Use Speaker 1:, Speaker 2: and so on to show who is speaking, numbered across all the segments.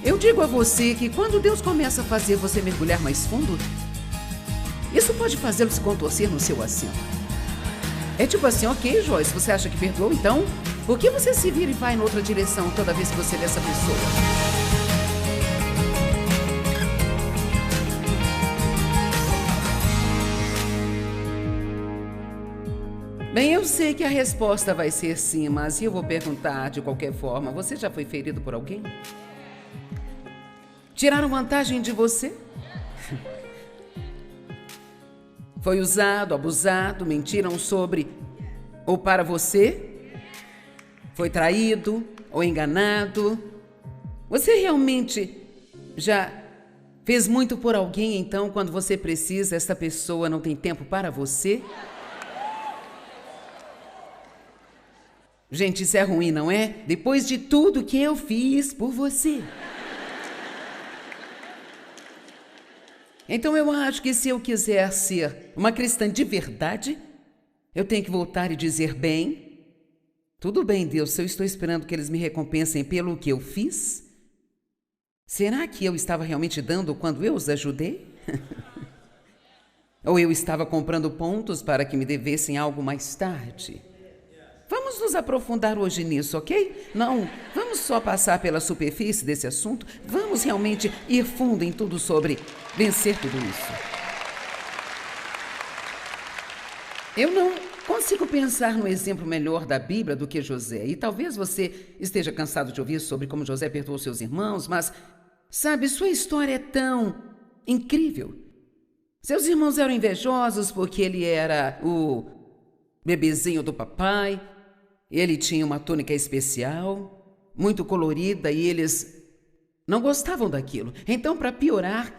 Speaker 1: Eu digo a você que quando Deus começa a fazer você mergulhar mais fundo, isso pode fazê-lo se contorcer no seu assento. É tipo assim, ok, Joyce, você acha que perdoou? Então, por que você se vira e vai em outra direção toda vez que você vê essa pessoa? Bem, eu sei que a resposta vai ser sim, mas eu vou perguntar de qualquer forma. Você já foi ferido por alguém? Tiraram vantagem de você? Foi usado, abusado, mentiram sobre ou para você? Foi traído ou enganado? Você realmente já fez muito por alguém, então, quando você precisa, esta pessoa não tem tempo para você? Gente, isso é ruim, não é? Depois de tudo que eu fiz por você. Então eu acho que se eu quiser ser uma cristã de verdade, eu tenho que voltar e dizer, bem, tudo bem, Deus, se eu estou esperando que eles me recompensem pelo que eu fiz, será que eu estava realmente dando quando eu os ajudei? Ou eu estava comprando pontos para que me devessem algo mais tarde? Vamos nos aprofundar hoje nisso, ok? Não, vamos só passar pela superfície desse assunto. Vamos realmente ir fundo em tudo sobre vencer tudo isso. Eu não consigo pensar no exemplo melhor da Bíblia do que José. E talvez você esteja cansado de ouvir sobre como José perdoou seus irmãos, mas, sabe, sua história é tão incrível. Seus irmãos eram invejosos porque ele era o bebezinho do papai. Ele tinha uma túnica especial, muito colorida, e eles não gostavam daquilo. Então, para piorar,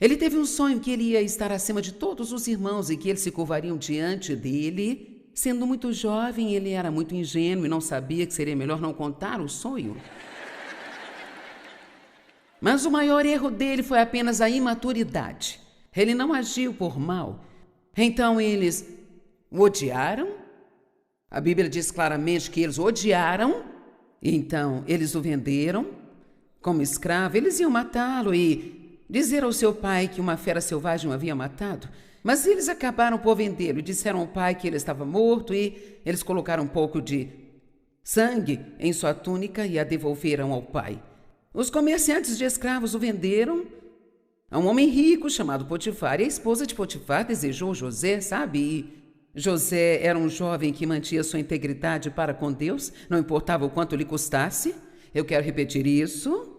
Speaker 1: ele teve um sonho que ele ia estar acima de todos os irmãos e que eles se curvariam diante dele. Sendo muito jovem, ele era muito ingênuo e não sabia que seria melhor não contar o sonho. Mas o maior erro dele foi apenas a imaturidade. Ele não agiu por mal. Então, eles o odiaram. A Bíblia diz claramente que eles o odiaram, e então eles o venderam como escravo. Eles iam matá-lo e dizer ao seu pai que uma fera selvagem o havia matado. Mas eles acabaram por vendê-lo e disseram ao pai que ele estava morto e eles colocaram um pouco de sangue em sua túnica e a devolveram ao pai. Os comerciantes de escravos o venderam a um homem rico chamado Potifar. E a esposa de Potifar desejou José, sabe? E José era um jovem que mantinha sua integridade para com Deus, não importava o quanto lhe custasse. Eu quero repetir isso.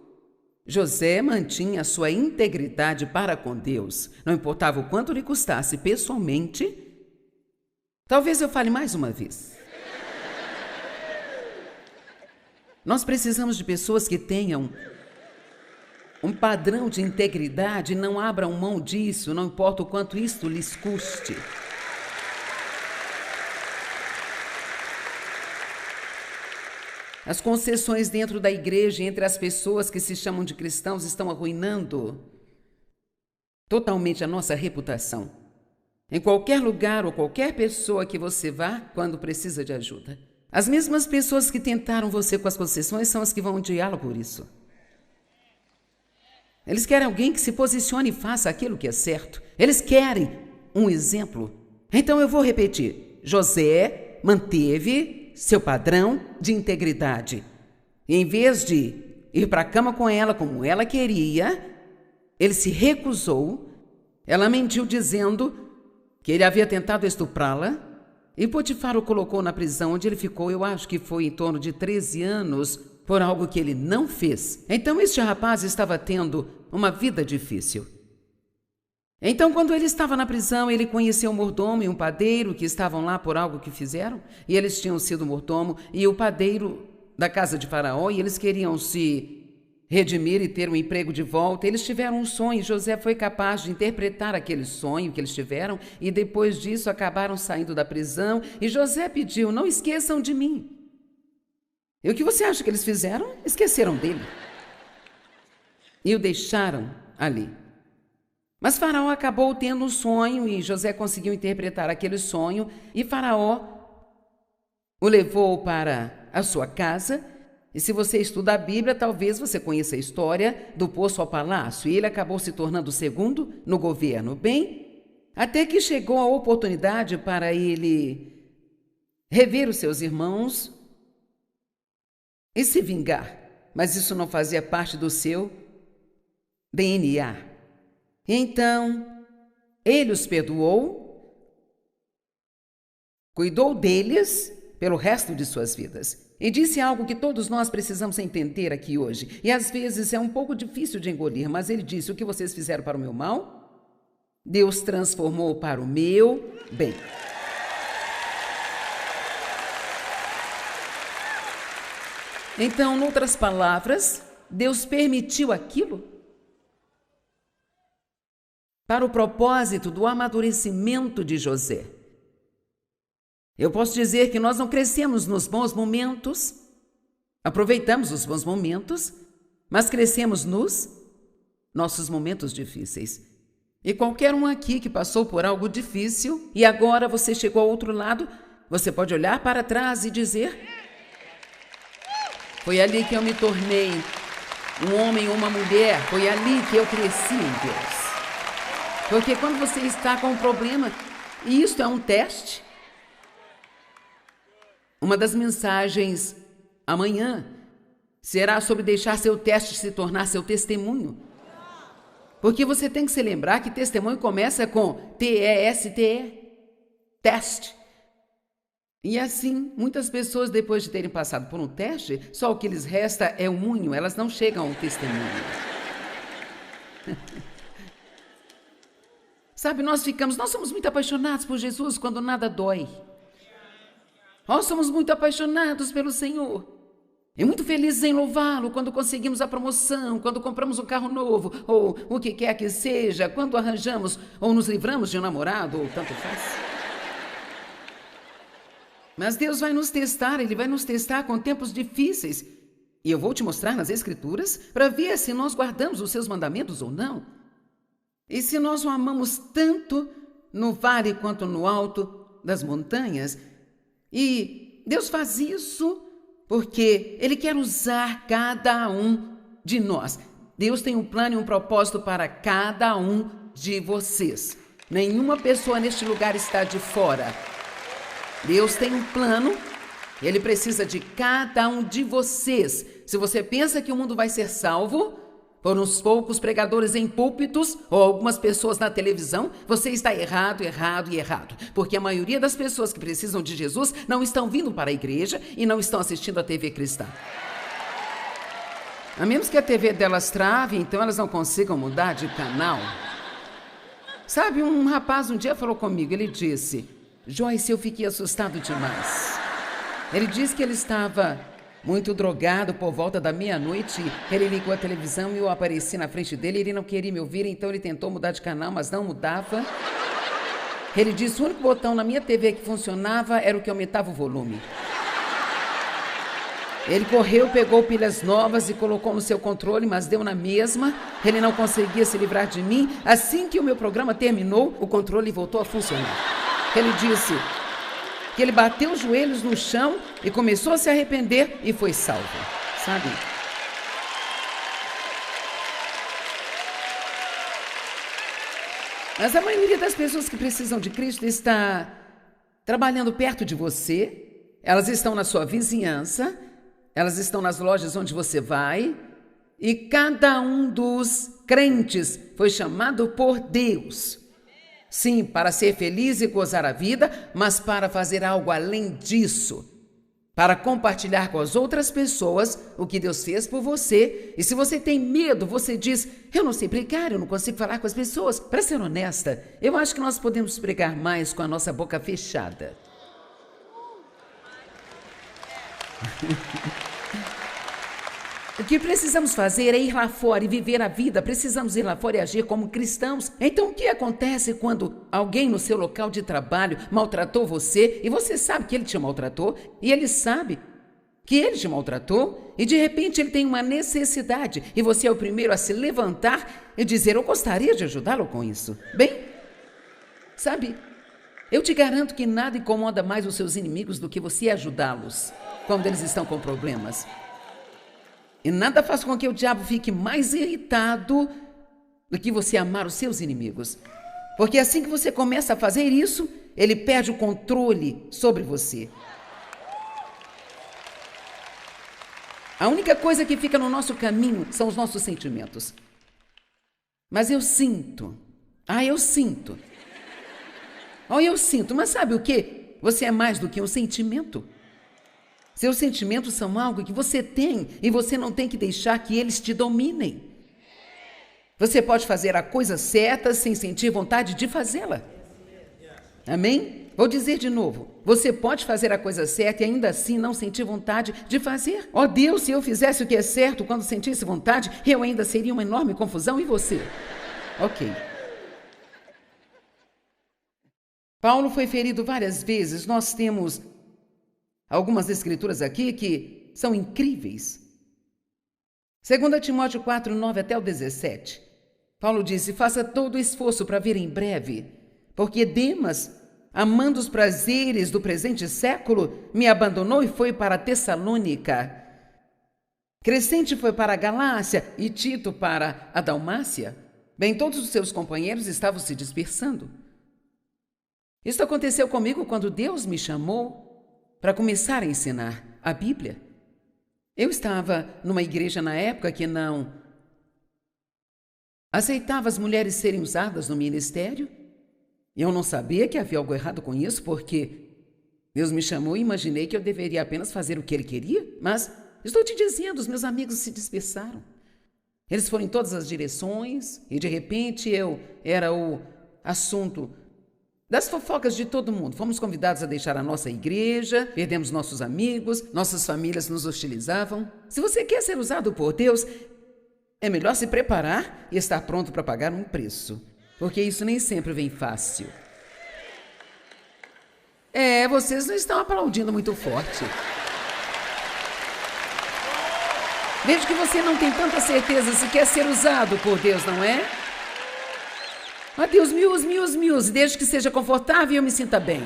Speaker 1: José mantinha sua integridade para com Deus, não importava o quanto lhe custasse pessoalmente. Talvez eu fale mais uma vez. Nós precisamos de pessoas que tenham um padrão de integridade e não abram mão disso, não importa o quanto isto lhes custe. As concessões dentro da igreja entre as pessoas que se chamam de cristãos estão arruinando totalmente a nossa reputação. Em qualquer lugar ou qualquer pessoa que você vá quando precisa de ajuda. As mesmas pessoas que tentaram você com as concessões são as que vão odiá-lo por isso. Eles querem alguém que se posicione e faça aquilo que é certo. Eles querem um exemplo. Então eu vou repetir. José manteve seu padrão de integridade. E em vez de ir para a cama com ela como ela queria, ele se recusou. Ela mentiu dizendo que ele havia tentado estuprá-la. E Potifar o colocou na prisão, onde ele ficou, eu acho que foi em torno de 13 anos, por algo que ele não fez. Então este rapaz estava tendo uma vida difícil. Então, quando ele estava na prisão, ele conheceu um mordomo e um padeiro que estavam lá por algo que fizeram, e eles tinham sido mordomo e o padeiro da casa de Faraó, e eles queriam se redimir e ter um emprego de volta. Eles tiveram um sonho, José foi capaz de interpretar aquele sonho que eles tiveram, e depois disso acabaram saindo da prisão, e José pediu, não esqueçam de mim. E o que você acha que eles fizeram? Esqueceram dele. E o deixaram ali. Mas Faraó acabou tendo um sonho e José conseguiu interpretar aquele sonho e Faraó o levou para a sua casa E se você estuda a Bíblia, talvez você conheça a história do poço ao palácio. E ele acabou se tornando o segundo no governo. Bem, até que chegou a oportunidade para ele rever os seus irmãos e se vingar. Mas isso não fazia parte do seu DNA. Então, ele os perdoou, cuidou deles pelo resto de suas vidas. E disse algo que todos nós precisamos entender aqui hoje. E às vezes é um pouco difícil de engolir, mas ele disse: o que vocês fizeram para o meu mal, Deus transformou para o meu bem. Então, em outras palavras, Deus permitiu aquilo para o propósito do amadurecimento de José. Eu posso dizer que nós não crescemos nos bons momentos, aproveitamos os bons momentos, mas crescemos nos nossos momentos difíceis. E qualquer um aqui que passou por algo difícil e agora você chegou ao outro lado, você pode olhar para trás e dizer: foi ali que eu me tornei um homem ou uma mulher, foi ali que eu cresci em Deus. Porque quando você está com um problema, e isto é um teste, uma das mensagens amanhã será sobre deixar seu teste se tornar seu testemunho. Porque você tem que se lembrar que testemunho começa com T-E-S-T-E, teste. E assim, muitas pessoas, depois de terem passado por um teste, só o que lhes resta é o munho, elas não chegam ao testemunho. Sabe, nós somos muito apaixonados por Jesus quando nada dói. Nós somos muito apaixonados pelo Senhor. E muito felizes em louvá-lo quando conseguimos a promoção, quando compramos um carro novo, ou o que quer que seja, quando arranjamos ou nos livramos de um namorado, ou tanto faz. Mas Deus vai nos testar, Ele vai nos testar com tempos difíceis. E eu vou te mostrar nas Escrituras para ver se nós guardamos os seus mandamentos ou não. E se nós o amamos tanto no vale quanto no alto das montanhas. E Deus faz isso porque Ele quer usar cada um de nós. Deus tem um plano e um propósito para cada um de vocês. Nenhuma pessoa neste lugar está de fora. Deus tem um plano, Ele precisa de cada um de vocês. Se você pensa que o mundo vai ser salvo por uns poucos pregadores em púlpitos ou algumas pessoas na televisão, você está errado, errado e errado. Porque a maioria das pessoas que precisam de Jesus não estão vindo para a igreja e não estão assistindo a TV cristã. A menos que a TV delas trave, então elas não consigam mudar de canal. Sabe, um rapaz um dia falou comigo, ele disse: Joyce, eu fiquei assustado demais. Ele disse que ele estava muito drogado por volta da meia-noite. Ele ligou a televisão e eu apareci na frente dele. Ele não queria me ouvir, então ele tentou mudar de canal, mas não mudava. Ele disse: o único botão na minha TV que funcionava era o que aumentava o volume. Ele correu, pegou pilhas novas e colocou no seu controle, mas deu na mesma. Ele não conseguia se livrar de mim. Assim que o meu programa terminou, o controle voltou a funcionar. Ele disse que ele bateu os joelhos no chão e começou a se arrepender e foi salvo, sabe? Mas a maioria das pessoas que precisam de Cristo está trabalhando perto de você, elas estão na sua vizinhança, elas estão nas lojas onde você vai, e cada um dos crentes foi chamado por Deus. Sim, para ser feliz e gozar a vida, mas para fazer algo além disso. Para compartilhar com as outras pessoas o que Deus fez por você. E se você tem medo, você diz: eu não sei pregar, eu não consigo falar com as pessoas. Para ser honesta, eu acho que nós podemos pregar mais com a nossa boca fechada. O que precisamos fazer é ir lá fora e viver a vida. Precisamos ir lá fora e agir como cristãos. Então, o que acontece quando alguém no seu local de trabalho maltratou você e você sabe que ele te maltratou e ele sabe que ele te maltratou e de repente ele tem uma necessidade e você é o primeiro a se levantar e dizer: eu gostaria de ajudá-lo com isso. Bem, sabe, eu te garanto que nada incomoda mais os seus inimigos do que você ajudá-los quando eles estão com problemas. E nada faz com que o diabo fique mais irritado do que você amar os seus inimigos. Porque assim que você começa a fazer isso, ele perde o controle sobre você. A única coisa que fica no nosso caminho são os nossos sentimentos. Mas eu sinto. Eu sinto. Eu sinto. Mas sabe o quê? Você é mais do que um sentimento. Seus sentimentos são algo que você tem e você não tem que deixar que eles te dominem. Você pode fazer a coisa certa sem sentir vontade de fazê-la. Amém? Vou dizer de novo. Você pode fazer a coisa certa e ainda assim não sentir vontade de fazer. Deus, se eu fizesse o que é certo quando sentisse vontade, eu ainda seria uma enorme confusão. E você? Ok. Paulo foi ferido várias vezes. Nós temos algumas escrituras aqui que são incríveis. 2 Timóteo 4, 9 até o 17. Paulo disse: faça todo o esforço para vir em breve, porque Demas, amando os prazeres do presente século, me abandonou e foi para Tessalônica. Crescente foi para a Galácia e Tito para a Dalmácia. Bem, todos os seus companheiros estavam se dispersando. Isso aconteceu comigo quando Deus me chamou para começar a ensinar a Bíblia. Eu estava numa igreja na época que não aceitava as mulheres serem usadas no ministério. Eu não sabia que havia algo errado com isso, porque Deus me chamou e imaginei que eu deveria apenas fazer o que Ele queria. Mas estou te dizendo, os meus amigos se dispersaram. Eles foram em todas as direções e de repente eu era o assunto das fofocas de todo mundo. Fomos convidados a deixar a nossa igreja, perdemos nossos amigos, nossas famílias nos hostilizavam. Se você quer ser usado por Deus, é melhor se preparar e estar pronto para pagar um preço, porque isso nem sempre vem fácil. Vocês não estão aplaudindo muito forte. Vejo que você não tem tanta certeza se quer ser usado por Deus, não é? Deus me use, desde que seja confortável e eu me sinta bem.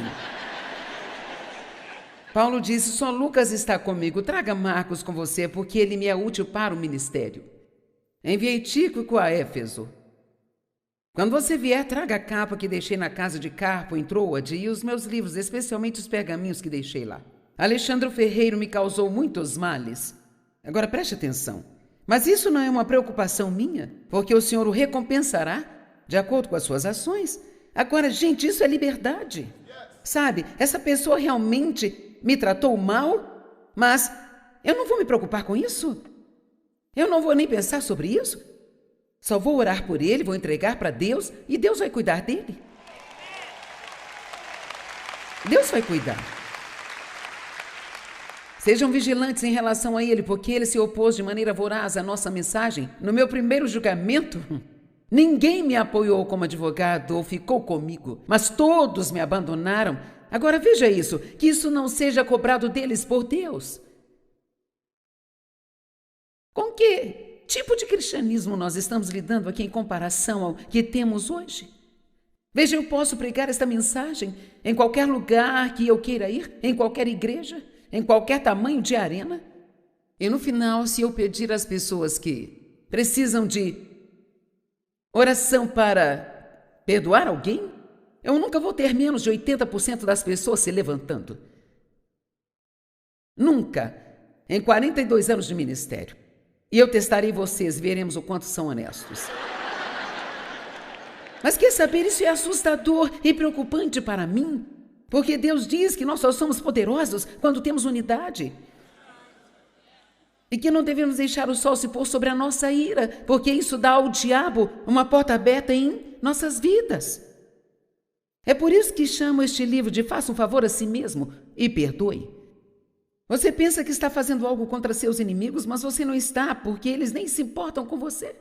Speaker 1: Paulo disse: só Lucas está comigo, traga Marcos com você, porque ele me é útil para o ministério. Enviei Tíquico a Éfeso. Quando você vier, traga a capa que deixei na casa de Carpo, em Troade, e os meus livros, especialmente os pergaminhos que deixei lá. Alexandre Ferreiro me causou muitos males. Agora preste atenção. Mas isso não é uma preocupação minha, porque o Senhor o recompensará de acordo com as suas ações. Agora, gente, isso é liberdade. Sabe, essa pessoa realmente me tratou mal, mas eu não vou me preocupar com isso. Eu não vou nem pensar sobre isso. Só vou orar por ele, vou entregar para Deus e Deus vai cuidar dele. Deus vai cuidar. Sejam vigilantes em relação a ele, porque ele se opôs de maneira voraz à nossa mensagem. No meu primeiro julgamento, ninguém me apoiou como advogado ou ficou comigo, mas todos me abandonaram. Agora veja isso, que isso não seja cobrado deles por Deus. Com que tipo de cristianismo nós estamos lidando aqui em comparação ao que temos hoje? Veja, eu posso pregar esta mensagem em qualquer lugar que eu queira ir, em qualquer igreja, em qualquer tamanho de arena. E no final, se eu pedir às pessoas que precisam de oração para perdoar alguém, eu nunca vou ter menos de 80% das pessoas se levantando. Nunca, em 42 anos de ministério. E eu testarei vocês, veremos o quanto são honestos. Mas quer saber, isso é assustador e preocupante para mim, porque Deus diz que nós só somos poderosos quando temos unidade. E que não devemos deixar o sol se pôr sobre a nossa ira, porque isso dá ao diabo uma porta aberta em nossas vidas. É por isso que chamo este livro de Faça um Favor a Si Mesmo e Perdoe. Você pensa que está fazendo algo contra seus inimigos, mas você não está, porque eles nem se importam com você.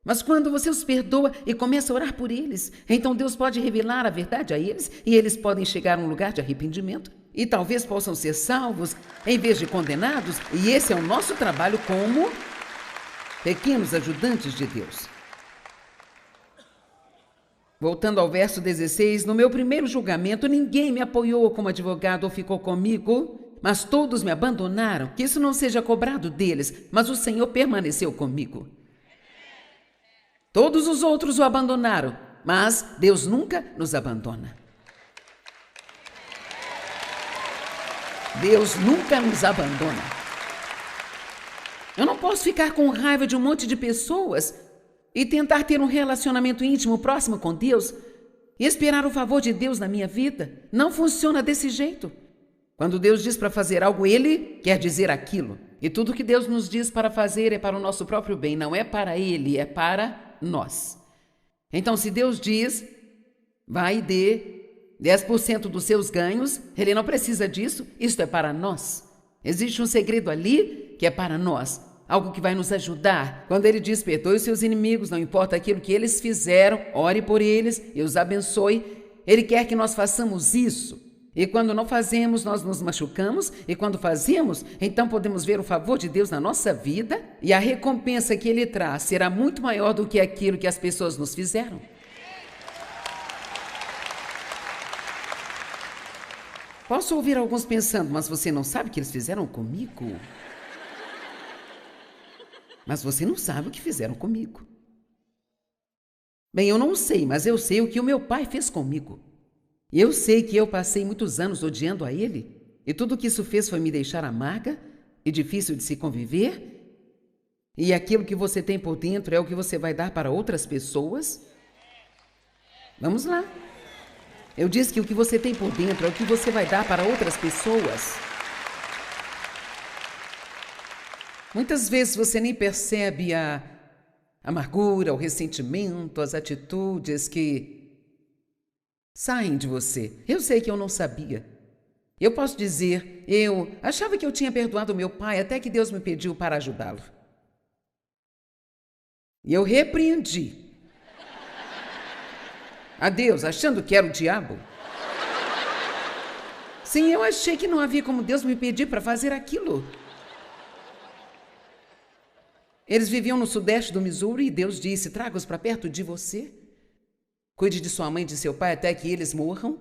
Speaker 1: Mas quando você os perdoa e começa a orar por eles, então Deus pode revelar a verdade a eles e eles podem chegar a um lugar de arrependimento e talvez possam ser salvos em vez de condenados. E esse é o nosso trabalho como pequenos ajudantes de Deus. Voltando ao verso 16, no meu primeiro julgamento, ninguém me apoiou como advogado ou ficou comigo, mas todos me abandonaram, que isso não seja cobrado deles, mas o Senhor permaneceu comigo. Todos os outros o abandonaram, mas Deus nunca nos abandona. Deus nunca nos abandona. Eu não posso ficar com raiva de um monte de pessoas e tentar ter um relacionamento íntimo próximo com Deus e esperar o favor de Deus na minha vida. Não funciona desse jeito. Quando Deus diz para fazer algo, Ele quer dizer aquilo. E tudo que Deus nos diz para fazer é para o nosso próprio bem, não é para Ele, é para nós. Então, se Deus diz, vai e dê 10% dos seus ganhos, Ele não precisa disso, isso é para nós. Existe um segredo ali que é para nós, algo que vai nos ajudar. Quando Ele diz, perdoe os seus inimigos, não importa aquilo que eles fizeram, ore por eles e os abençoe. Ele quer que nós façamos isso. E quando não fazemos, nós nos machucamos, e quando fazemos, então podemos ver o favor de Deus na nossa vida, e a recompensa que Ele traz será muito maior do que aquilo que as pessoas nos fizeram. Posso ouvir alguns pensando, mas você não sabe o que eles fizeram comigo? Mas você não sabe o que fizeram comigo. Bem, eu não sei, mas eu sei o que o meu pai fez comigo. E eu sei que eu passei muitos anos odiando a ele, e tudo o que isso fez foi me deixar amarga e difícil de se conviver. E aquilo que você tem por dentro é o que você vai dar para outras pessoas? Vamos lá. Eu disse que o que você tem por dentro é o que você vai dar para outras pessoas. Muitas vezes você nem percebe a amargura, o ressentimento, as atitudes que saem de você. Eu sei que eu não sabia. Eu posso dizer, eu achava que eu tinha perdoado meu pai até que Deus me pediu para ajudá-lo. E eu repreendi a Deus, achando que era o diabo. Sim, eu achei que não havia como Deus me pedir para fazer aquilo. Eles viviam no sudeste do Missouri e Deus disse, traga-os para perto de você. Cuide de sua mãe e de seu pai até que eles morram.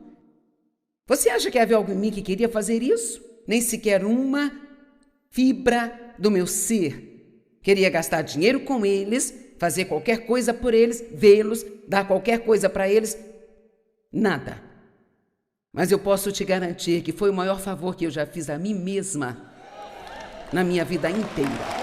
Speaker 1: Você acha que havia algo em mim que queria fazer isso? Nem sequer uma fibra do meu ser. Queria gastar dinheiro com eles, fazer qualquer coisa por eles, vê-los, dar qualquer coisa para eles. Nada. Mas eu posso te garantir que foi o maior favor que eu já fiz a mim mesma na minha vida inteira.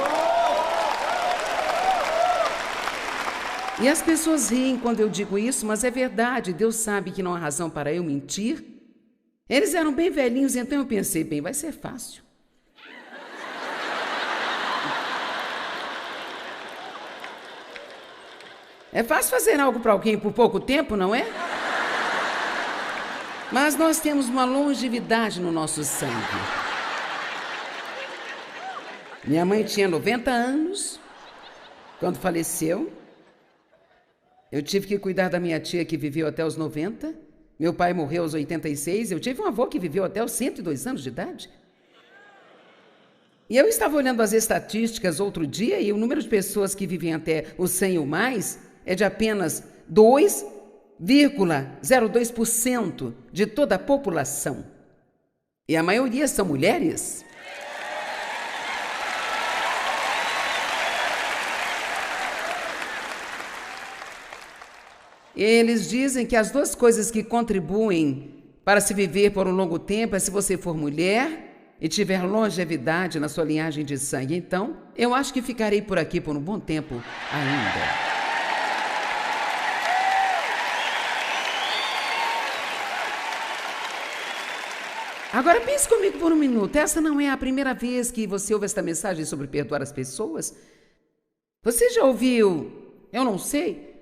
Speaker 1: E as pessoas riem quando eu digo isso, mas é verdade, Deus sabe que não há razão para eu mentir. Eles eram bem velhinhos, então eu pensei, bem, vai ser fácil. É fácil fazer algo para alguém por pouco tempo, não é? Mas nós temos uma longevidade no nosso sangue. Minha mãe tinha 90 anos quando faleceu. Eu tive que cuidar da minha tia que viveu até os 90. Meu pai morreu aos 86. Eu tive um avô que viveu até os 102 anos de idade. E eu estava olhando as estatísticas outro dia e o número de pessoas que vivem até os 100 ou mais é de apenas 2,02% de toda a população. E a maioria são mulheres. Eles dizem que as duas coisas que contribuem para se viver por um longo tempo é se você for mulher e tiver longevidade na sua linhagem de sangue. Então, eu acho que ficarei por aqui por um bom tempo ainda. Agora pense comigo por um minuto. Essa não é a primeira vez que você ouve esta mensagem sobre perdoar as pessoas? Você já ouviu, eu não sei,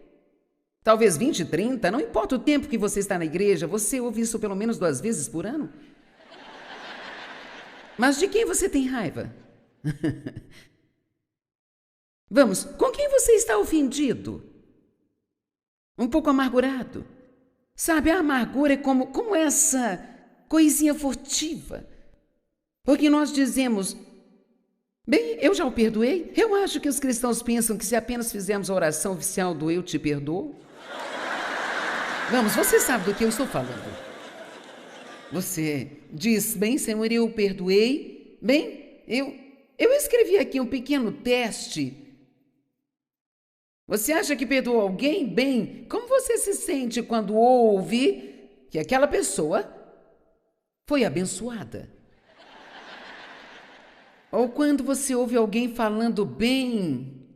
Speaker 1: talvez 20, 30, não importa o tempo que você está na igreja, você ouve isso pelo menos 2 vezes por ano? Mas de quem você tem raiva? Vamos, com quem você está ofendido? Um pouco amargurado? Sabe, a amargura é como essa coisinha furtiva. Porque nós dizemos, bem, eu já o perdoei. Eu acho que os cristãos pensam que se apenas fizermos a oração oficial do eu te perdoo. Vamos, você sabe do que eu estou falando. Você diz, bem, Senhor, eu perdoei. Bem, eu escrevi aqui um pequeno teste. Você acha que perdoou alguém? Bem, como você se sente quando ouve que aquela pessoa foi abençoada? Ou quando você ouve alguém falando bem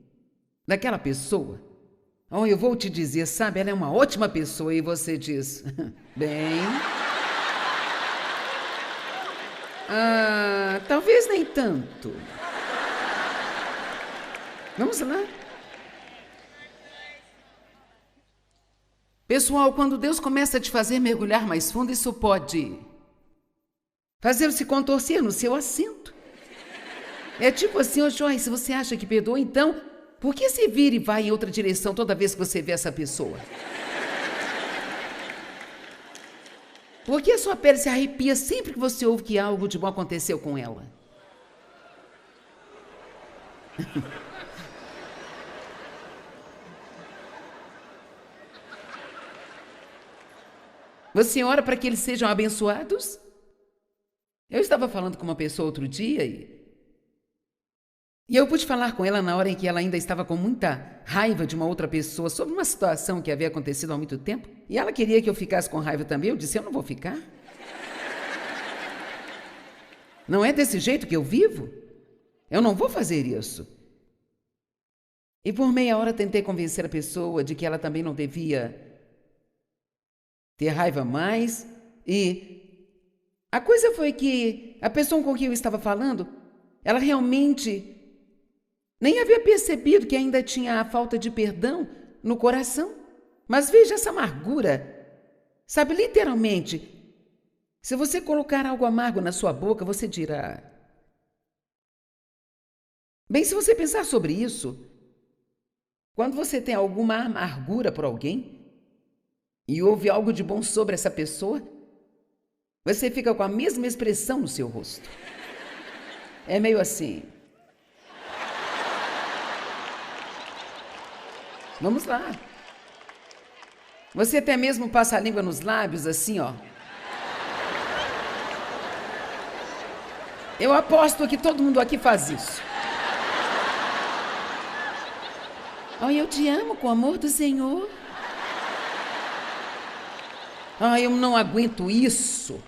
Speaker 1: daquela pessoa? Oh, eu vou te dizer, sabe, ela é uma ótima pessoa, e você diz, bem... talvez nem tanto. Vamos lá? Pessoal, quando Deus começa a te fazer mergulhar mais fundo, isso pode fazer você contorcer no seu assento. É tipo assim, ô Joyce, você acha que perdoou? Então, por que se vira e vai em outra direção toda vez que você vê essa pessoa? Por que a sua pele se arrepia sempre que você ouve que algo de bom aconteceu com ela? Você ora para que eles sejam abençoados? Eu estava falando com uma pessoa outro dia e eu pude falar com ela na hora em que ela ainda estava com muita raiva de uma outra pessoa sobre uma situação que havia acontecido há muito tempo. E ela queria que eu ficasse com raiva também. Eu disse, eu não vou ficar. Não é desse jeito que eu vivo. Eu não vou fazer isso. E por meia hora tentei convencer a pessoa de que ela também não devia ter raiva mais. E a coisa foi que a pessoa com quem eu estava falando, ela realmente nem havia percebido que ainda tinha a falta de perdão no coração. Mas veja essa amargura. Sabe, literalmente, se você colocar algo amargo na sua boca, você dirá... Bem, se você pensar sobre isso, quando você tem alguma amargura por alguém e ouve algo de bom sobre essa pessoa, você fica com a mesma expressão no seu rosto. É meio assim... Vamos lá. Você até mesmo passa a língua nos lábios, assim, ó. Eu aposto que todo mundo aqui faz isso. Oh, eu te amo com o amor do Senhor. Ah, eu não aguento isso.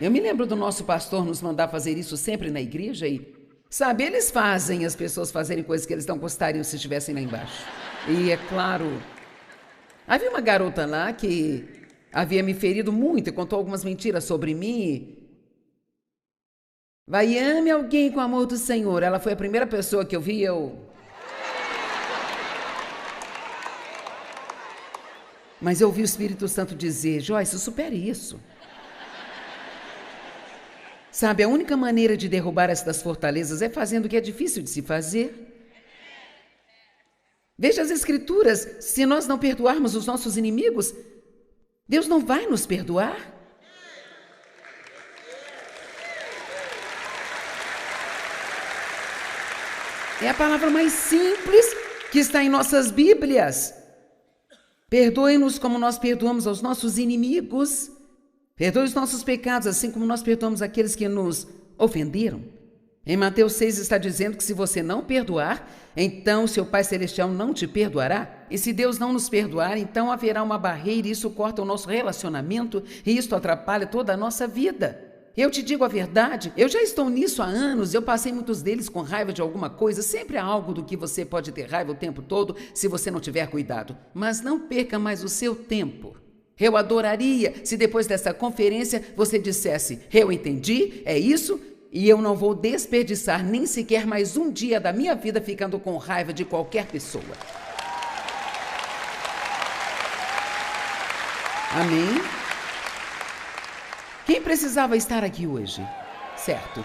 Speaker 1: Eu me lembro do nosso pastor nos mandar fazer isso sempre na igreja e... Sabe, eles fazem as pessoas fazerem coisas que eles não gostariam se estivessem lá embaixo. E é claro, havia uma garota lá que havia me ferido muito e contou algumas mentiras sobre mim. Vai, ame alguém com o amor do Senhor. Ela foi a primeira pessoa que eu vi, Mas eu ouvi o Espírito Santo dizer, Joyce, supere isso. Sabe, a única maneira de derrubar estas fortalezas é fazendo o que é difícil de se fazer. Veja as Escrituras, se nós não perdoarmos os nossos inimigos, Deus não vai nos perdoar. É a palavra mais simples que está em nossas Bíblias. Perdoe-nos como nós perdoamos aos nossos inimigos. Perdoe os nossos pecados, assim como nós perdoamos aqueles que nos ofenderam. Em Mateus 6 está dizendo que se você não perdoar, então seu Pai Celestial não te perdoará. E se Deus não nos perdoar, então haverá uma barreira e isso corta o nosso relacionamento e isso atrapalha toda a nossa vida. Eu te digo a verdade, eu já estou nisso há anos, eu passei muitos deles com raiva de alguma coisa, sempre há algo do que você pode ter raiva o tempo todo se você não tiver cuidado. Mas não perca mais o seu tempo. Eu adoraria se depois dessa conferência você dissesse, eu entendi, é isso, e eu não vou desperdiçar nem sequer mais um dia da minha vida ficando com raiva de qualquer pessoa. Amém? Quem precisava estar aqui hoje? Certo.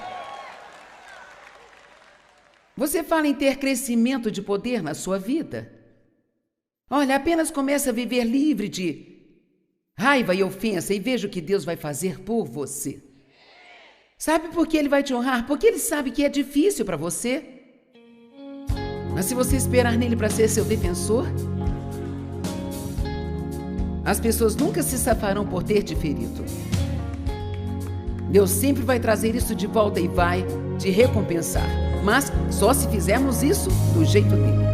Speaker 1: Você fala em ter crescimento de poder na sua vida. Olha, apenas comece a viver livre de raiva e ofensa e veja o que Deus vai fazer por você. Sabe por que Ele vai te honrar? Porque Ele sabe que é difícil para você. Mas se você esperar nele para ser seu defensor, As pessoas nunca se safarão por ter te ferido. Deus sempre vai trazer isso de volta e vai te recompensar. Mas só se fizermos isso do jeito dele.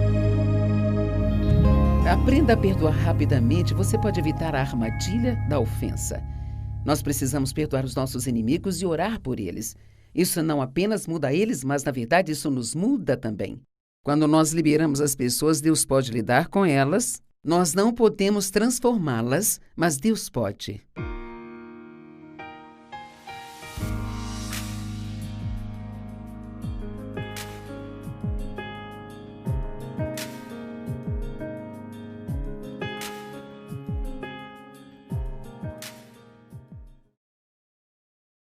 Speaker 1: Aprenda a perdoar rapidamente, você pode evitar a armadilha da ofensa. Nós precisamos perdoar os nossos inimigos e orar por eles. Isso não apenas muda eles, mas na verdade isso nos muda também. Quando nós liberamos as pessoas, Deus pode lidar com elas. Nós não podemos transformá-las, mas Deus pode.